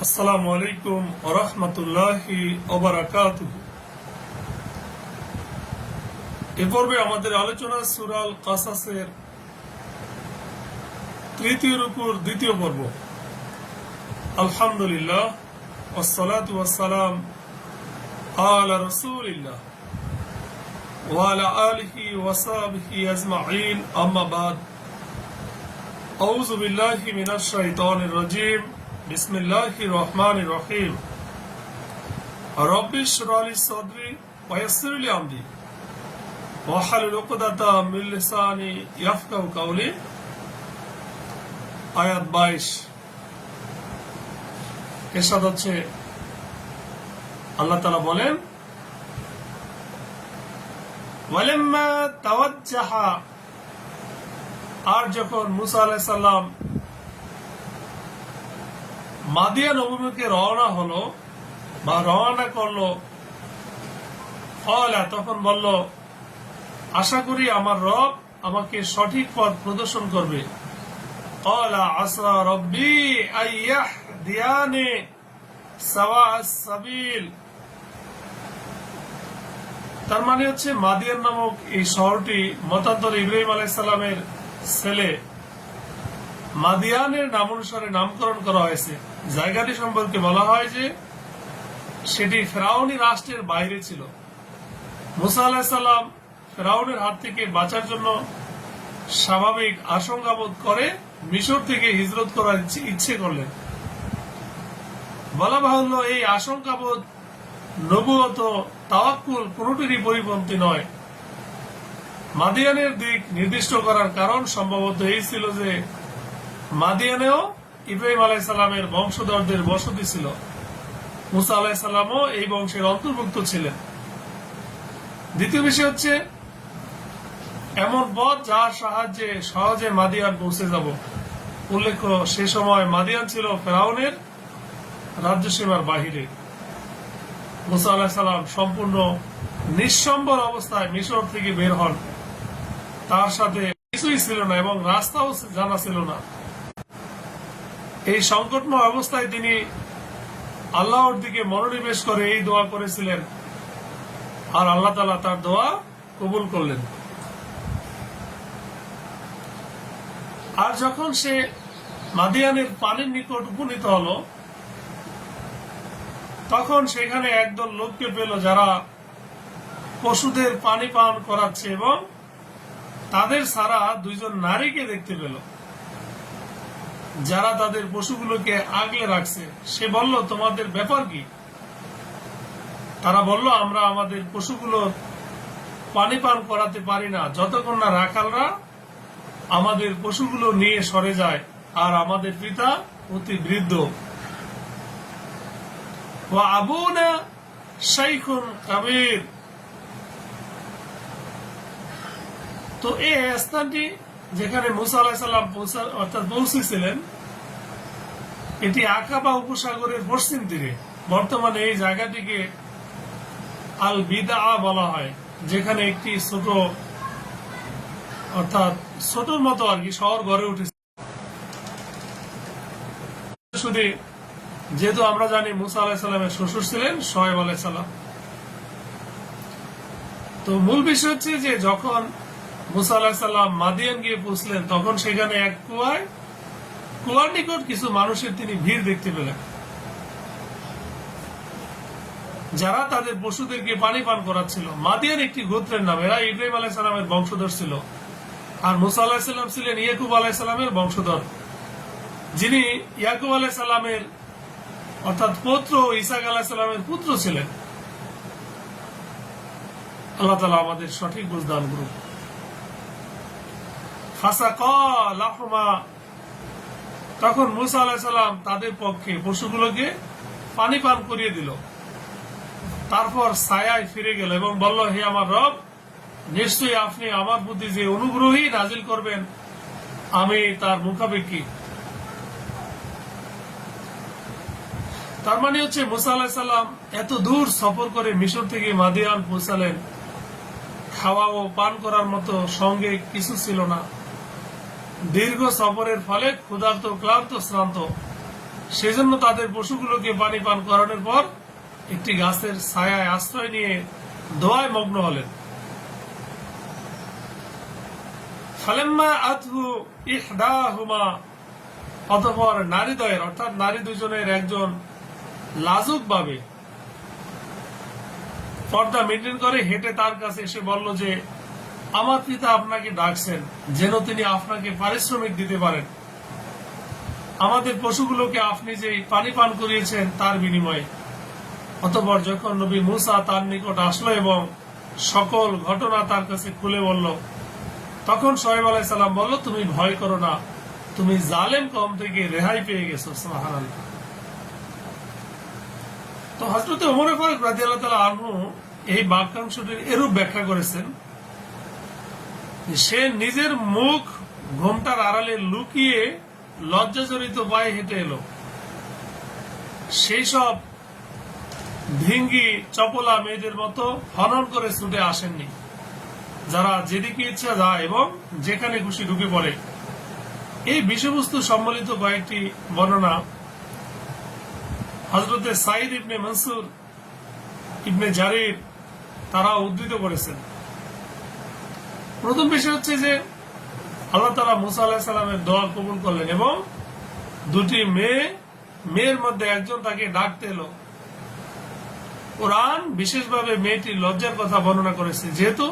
আসসালামু আলাইকুম ওয়া রাহমাতুল্লাহি ওয়া বারাকাতুহু। এ পর্বে আমাদের আলোচনা সূরা আল কাসাসের তৃতীয় রুকুর দ্বিতীয় পর্ব। আলহামদুলিল্লাহ ওয়াসসালাতু ওয়াসসালাম আলা রাসূলিল্লাহ ওয়া আলা আলিহি ওয়া সাহবিহি আজমাইন, আম্মা বাদ। আউযু বিল্লাহি মিনাশ শাইতানির রাজীম। বিসমিল্লাহির রহমানির রহিম। রব্বি ইশরাহ লি সাদরি ওয়া ইয়াসসির লি আমরি ওয়াহলুল উকদাতাম মিন লিসানি ইয়াফকাহু কাওলি। আয়াত 22। এরশাদ হচ্ছে, আল্লাহ তাআলা বলেন, ওয়ালাম্মা তাওয়াজ্জাহা, আর যখন মুসা আলাইহিস সালাম মাদিয়ান অভিমুখে রওনা হলো বা রওনা করলো, তখন বলল, আশা করি আমার রব আমাকে সঠিক পথ প্রদর্শন করবে। আসা রব্বি আইয়াহদিয়ানি সাওয়া'আস সাবিল। তার মানে হচ্ছে মাদিয়ান নামক এই শহরটি মতান্তরে ইব্রাহিম আলাইহিস সালামের ছেলে মাদিয়ানের নাম অনুসারে নামকরণ করা হয়েছে। জায়গাটি সম্পর্কে বলা হয় যে সেটি ফেরাউনি রাষ্ট্রের বাইরে ছিল। মুসা আলাইহিস সালাম ফেরাউনের হাত থেকে বাঁচার জন্য স্বাভাবিক আশঙ্কা বোধ করে মিশর থেকে হিজরত করার ইচ্ছে করলেন। বলা বাহুল্য, এই আশঙ্কাবোধ নবুয়ত তাওয়াক্কুল কোনটিরই পরিপন্থী নয়। মাদিয়ানের দিক নির্দিষ্ট করার কারণ সম্ভবত এই ছিল যে মাদিয়ানেও ইব্রাহিম আলাইহিস সালামের বংশধরদের বসতি ছিল। মুসা আলাইহিস সালামও এই বংশের অন্তর্ভুক্ত ছিলেন। দ্বিতীয় বিষয় হচ্ছে এমন পথ যার সাহায্যে সহজে মাদিয়ান পৌঁছে যাব। উল্লেখ্য, সে সময় মাদিয়ান ছিল ফেরাউনের রাজ্যসীমার বাহিরে। মুসা আলাইহিস সালাম সম্পূর্ণ নিঃসম্বর অবস্থায় মিশর থেকে বের হন। তার সাথে কিছুই ছিল না এবং রাস্তাও জানা ছিল না। এই সংকটময় অবস্থায় তিনি আল্লাহর দিকে মনোনিবেশ করে এই দোয়া করেছিলেন, আর আল্লাহ তাআলা তার দোয়া কবুল করলেন। আর যখন সে মাদিয়ানের পানির নিকট উপনীত হলো, তখন সেখানে একদল লোককে পেল যারা পশুদের পানি পান করাচ্ছে এবং তাদের ছাড়া দুইজন নারীকে দেখতে পেল যারা তাদের পশুগুলোকে আগলে রাখছে। সে বলল, তোমাদের ব্যাপার কি? তারা বলল, আমরা আমাদের পশুগুলো পানি পান করাতে পারি না যতক্ষণ না রাখালরা আমাদের পশুগুলো নিয়ে সরে যায়, আর আমাদের পিতা অতি বৃদ্ধ। ওয়া আবুনা শাইখুন কাবীর। তো এই স্থানটি যেখানে মুসা আলাইহিস সালাম পৌঁছেছিলেন, এটি আকাবা উপসাগরের পশ্চিম তীরে। বর্তমানে এই জায়গাটিকে আল বিদা বলা হয়, যেখানে একটি ছোট, অর্থাৎ ছোটর মতো আর কি শহর গড়ে উঠেছে। শুধু যেহেতু আমরা জানি মুসা আলাইহিস সালামের শ্বশুর ছিলেন শোয়েব আলাইহিস সালাম। তো মূল বিষয় হচ্ছে যে যখন মুসা আলাইহিস সালাম মাদিয়ান গিয়ে পৌঁছলেন, তখন সেখানে এক কুয়ার নিকট কিছু মানুষের তিনি ভিড় দেখতে পেলেন, যারা তাদের পশুদেরকে পানি পান করাচ্ছিল। মাদিয়ান একটি গোত্রের নাম। এরা ইব্রাহিম আলাইহিস সালামের বংশধর ছিল, আর মুসা আলাইহিস সালাম ছিলেন ইয়াকুব আলাইহিস সালামের বংশধর, যিনি ইয়াকুব আলাইহিস সালামের অর্থাৎ পৌত্র ইসাক আলাইহিস সালামের পুত্র ছিলেন। আল্লাহ তাআলা আমাদের সঠিক বুঝ দান করুন। তখন মুসা আলাইহিস সালাম তাদের পক্ষে পশুগুলোকে পানি পান করিয়ে দিল। তারপর ছায়ায় ফিরে গেল এবং বলল, হে আমার রব, নিশ্চয়ই আপনি আমার প্রতি যে অনুগ্রহী নাজিল করবেন, আমি তার মুখাপেক্ষী। তার মানে হচ্ছে মুসা আলাইহিস সালাম এত দূর সফর করে মিশর থেকে মাদিয়ান পৌঁছালেন, খাওয়া ও পান করার মতো সঙ্গে কিছু ছিল না। দীর্ঘ সফরের ফলে ক্ষুধার্ত, ক্লান্ত, শ্রান্ত সেজন্য তাদের পশুগুলোকে পানি পান করানোর পর একটি গাছের ছায়ায় আশ্রয় নিয়ে দোয়ায় মগ্ন হলেন। ফালেম্মা আতহু ইহদাহুমা, অতঃপর নারীদ্বয়ের অর্থাৎ নারী দুজনের একজন লাজুক ভাবে পর্দা মেনটেন করে হেঁটে তার কাছে এসে বলল যে আমার পিতা আপনাকে ডাকছেন, যেন তিনি আপনাকে পারিশ্রমিক দিতে পারেন আমাদের পশুগুলোকে আপনি যে পানি পান করিয়েছেন তার বিনিময়ে। অতঃপর যখন নবী মুসা তার নিকট আসলো এবং সকল ঘটনা তার কাছে খুলে বলল, তখন শোয়েব আলাইহিস সালাম বলল, তুমি ভয় করো না, তুমি জালেম কওম থেকে রেহাই পেয়ে গেছো। সুবহানাল্লাহ। তো হযরত ওমর ফারুক রাদিয়াল্লাহু তাআলা আনহু এই বাক্যাংশটির এরূপ ব্যাখ্যা করেছেন, সে নিজের মুখ ঘোমটার আড়ালে লুকিয়ে লজ্জাজনিত পায়ে হেঁটে এলো। সেই সব ধিঙ্গি চপলা মেয়েদের মতো হনন করে ছুটে আসেননি, যারা যেদিকে ইচ্ছা যায় এবং যেখানে খুশি ঢুকে পড়ে। এই বিষয়বস্তু সম্বলিত কয়েকটি বর্ণনা হযরতে সাঈদ ইবনে মনসুর ইবনে জারির তারা উদ্ধৃত করেছেন। প্রথম বিষয় হচ্ছে যে আল্লাহ তাআলা মুসা আলাইহিস সালামের দোয়া কবুল করলেন এবং দুটি মেয়ের মধ্যে একজন তাকে ডাকতে এলো। কোরআন বিশেষভাবে মেয়েটির লজ্জার কথা বর্ণনা করেছে, যেহেতু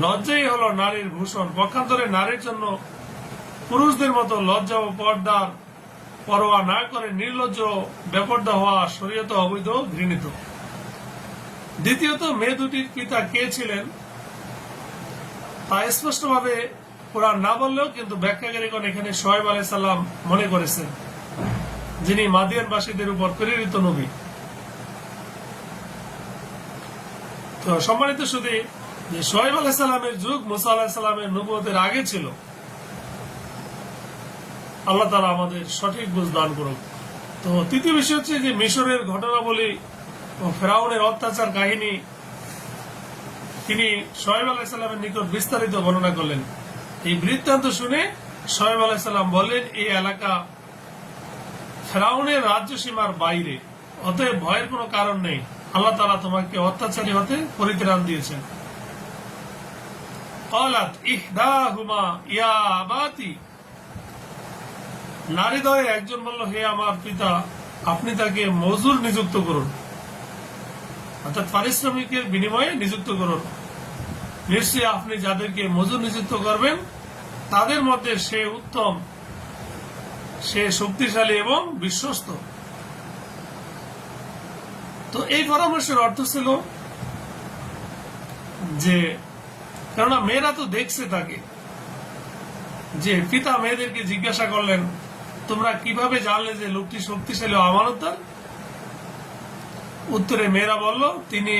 লজ্জাই হলো নারীর ভূষণ। পক্ষান্তরে নারীর জন্য পুরুষদের মতো লজ্জা ও পর্দার পরোয়া না করে নির্লজ্জ বেপর্দা হওয়া শরীয়তে অবৈধ, ঘৃণিত। দ্বিতীয়ত, মেয়ে দুটির পিতা কে ছিলেন তা স্পষ্টভাবে কোরআন না বললেও কিন্তু ব্যাখ্যাকারীগণ এখানে শোয়েব আলাইহিস সালাম মনে করেছেন, যিনি মাদিয়ানবাসীদের উপর প্রেরিত নবী। তো সম্মানিত শুধু যে শোয়েব আলাইহিস সালামের যুগ মুসা আলাইহিস সালামের নবুয়তের আগে ছিল। আল্লাহ তাআলা আমাদের সঠিক বুঝ দান করুক। তো তৃতীয় বিষয় হচ্ছে যে মিশরের ঘটনাবলী ও ফেরাউনের অত্যাচার কাহিনী তিনি শোয়েব আলাইহিস সালামের নিকট বিস্তারিত বর্ণনা করলেন। এই বৃত্তান্ত শুনে শোয়েব আলাইহিস সালাম বললেন, এই এলাকা ফেরাউনের রাজ্য সীমার বাইরে, অতএব ভয়ের কোনো কারণ নেই। আল্লাহ তাআলা তোমাকে অত্যাচারী হতে পরিত্রাণ দিয়েছেন। ক্বালাত ইহদাহুমা ইয়া আবাতি, নারীদ্বয়ের একজন বলল, হে আমার পিতা, আপনি তাকে মজুর নিযুক্ত করুন, অর্থাৎ পারিশ্রমিকের বিনিময়ে নিযুক্ত করুন। নিশ্চয়ই আপনি যাদেরকে মজুর নিযুক্ত করবেন তাদের মধ্যে সে উত্তম, সে শক্তিশালী এবং বিশ্বস্ত। তো এই পরামর্শের অর্থ ছিল যে, কেননা মেয়েরা তো দেখছে তাকে, যে পিতা মেয়েদেরকে জিজ্ঞাসা করলেন, তোমরা কিভাবে জানলে যে লোকটি শক্তিশালী ও আমানতদার? উত্তরে মেয়েরা বলল, তিনি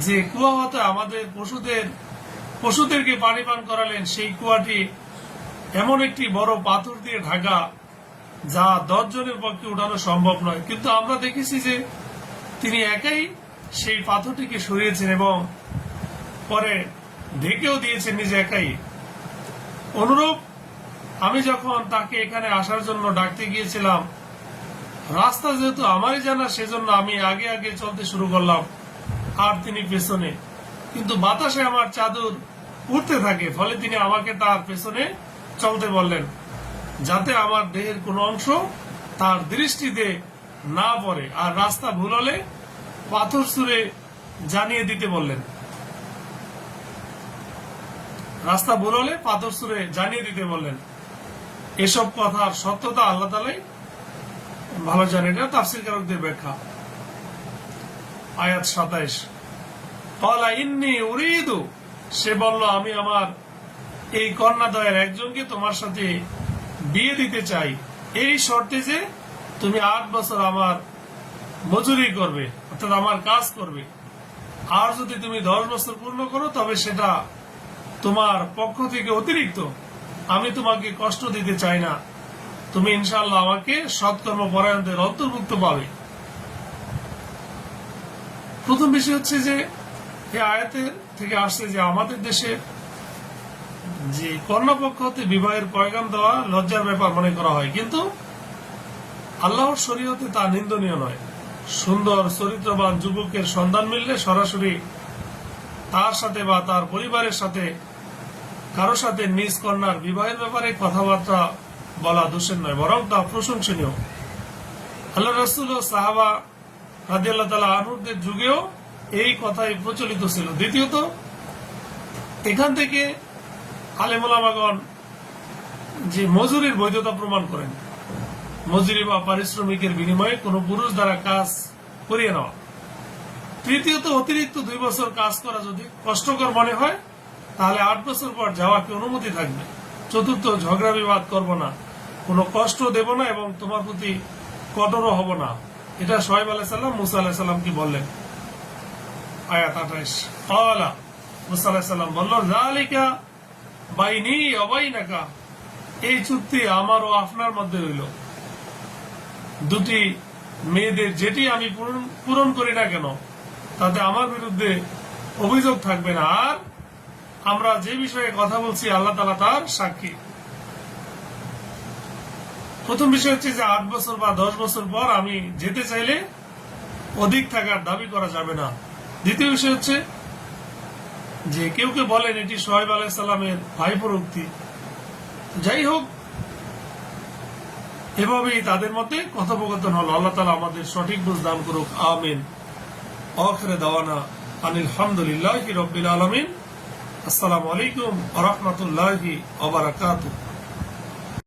যে কুয়া হতে আমাদের পশুদেরকে পানি পান করালেন, সেই কুয়াটি এমন একটি বড় পাথর দিয়ে ঢাকা যা 10 জনের পক্ষে উঠানো সম্ভব নয়, কিন্তু আমরা দেখেছি যে তিনি একাই সেই পাথরটিকে সরিয়েছেন এবং পরে ঢেকেও দিয়েছেন নিজে একাই। অনুরূপ আমি যখন তাকে এখানে আসার জন্য ডাকতে গিয়েছিলাম, রাস্তা যেহেতু আমারই জানা, সেজন্য আমি আগে আগে চলতে শুরু করলাম আর তিনি পেছনে, কিন্তু বাতাসে আমার চাদর উঠতে থাকে, ফলে তিনি আমাকে তার পেছনে চলতে বললেন, যাতে আমার দেহের কোনো অংশ তার দৃষ্টিতে না পড়ে, আর রাস্তা ভুল হলে পাথর ছুঁড়ে জানিয়ে দিতে বললেন। রাস্তা ভুল হলে পাথর ছুঁড়ে জানিয়ে দিতে বললেন। এসব কথার সত্যতা আল্লাহ তাআলাই ভালো জানেন। এটা তাফসীরকারকদের ব্যাখ্যা। আয়াত 27, ক্বালা ইন্নী উরিদু, সে বলল, আমি আমার এই কন্যাদ্বয়ের একজনকে তোমার সাথে বিয়ে দিতে চাই, এই শর্তে যে তুমি 8 বছর আমার মজুরি করবে, অর্থাৎ আমার কাজ করবে। আর যদি তুমি 10 বছর পূর্ণ করো তবে সেটা তোমার পক্ষ থেকে অতিরিক্ত। আমি তোমাকে কষ্ট দিতে চাই না, তুমি ইনশাআল্লাহ আমাকে সৎকর্ম পরায়ণদের অন্তর্ভুক্ত পাবে। প্রথম বিষয় হচ্ছে যে এই আয়াতের থেকে আসছে যে আমাদের দেশে যে কন্যা পক্ষ হতে বিবাহের পয়গাম দেওয়া লজ্জার ব্যাপার মনে করা হয়, কিন্তু আল্লাহর শরীয়তে তা নিন্দনীয় নয়। সুন্দর চরিত্রবান যুবকের সন্ধান মিললে সরাসরি তার সাথে বা তার পরিবারের সাথে কারো সাথে নিজ কন্যার বিবাহের ব্যাপারে কথাবার্তা বলা দোষের নয়, বরং তা প্রশংসনীয়। আল্লাহ রাসূল ও সাহাবা রাদিয়াল্লাহু তাআলা আনহুদের যুগেও এই কথাই প্রচলিত ছিল। দ্বিতীয়ত, এখান থেকে আলেম ওলামাগণ যে মজুরির বৈধতা প্রমাণ করেন, মজুরি বা পারিশ্রমিকের বিনিময়ে কোনো পুরুষ দ্বারা কাজ করিয়ে নেওয়া। তৃতীয়ত, অতিরিক্ত 2 বছর কাজ করা যদি কষ্টকর মনে হয় তাহলে 8 বছর পর যাওয়াকে অনুমতি থাকবে। চতুর্থ, ঝগড়া বিবাদ করব না, কোনো কষ্ট দেব না এবং তোমার প্রতি কঠোরও হব না। এটা শুআয়ব আলাইহিস সালাম মুসা আলাইহিস সালামকে বললেন। আয়াত 28। ক্বালা, মুসা আলাইহিস সালাম বলল, যালিকা বাইনি ওয়া বাইনাকা, এই চুক্তি আমার ও আপনার মধ্যে রইল। দুটি মেয়েদের যেটি আমি পূরণ করি না কেন তাতে আমার বিরুদ্ধে অভিযোগ থাকবে না, আর আমরা যে বিষয়ে কথা বলছি আল্লাহ তাআলা তার সাক্ষী। প্রথম বিষয় হচ্ছে যে 8 বছর বা 10 বছর পর আমি যেতে চাইলে অধিক থাকার দাবি করা যাবে না। দ্বিতীয় বিষয় হচ্ছে যে কেউ কেউ বলেন এটি শুআয়ব আলাইহিস সালামের ভাইপোর উক্তি। যাই হোক, এভাবেই তাদের মধ্যে কথোপকথন হলো। আল্লাহ তাআলা আমাদের সঠিক বুঝ দান করুক, আমিন। আখিরে দাওয়ানা আনিল হামদুলিল্লাহি রাব্বিল আলামিন। আসসালামু আলাইকুম ওয়া রাহমাতুল্লাহি ওয়া বারাকাতুহু।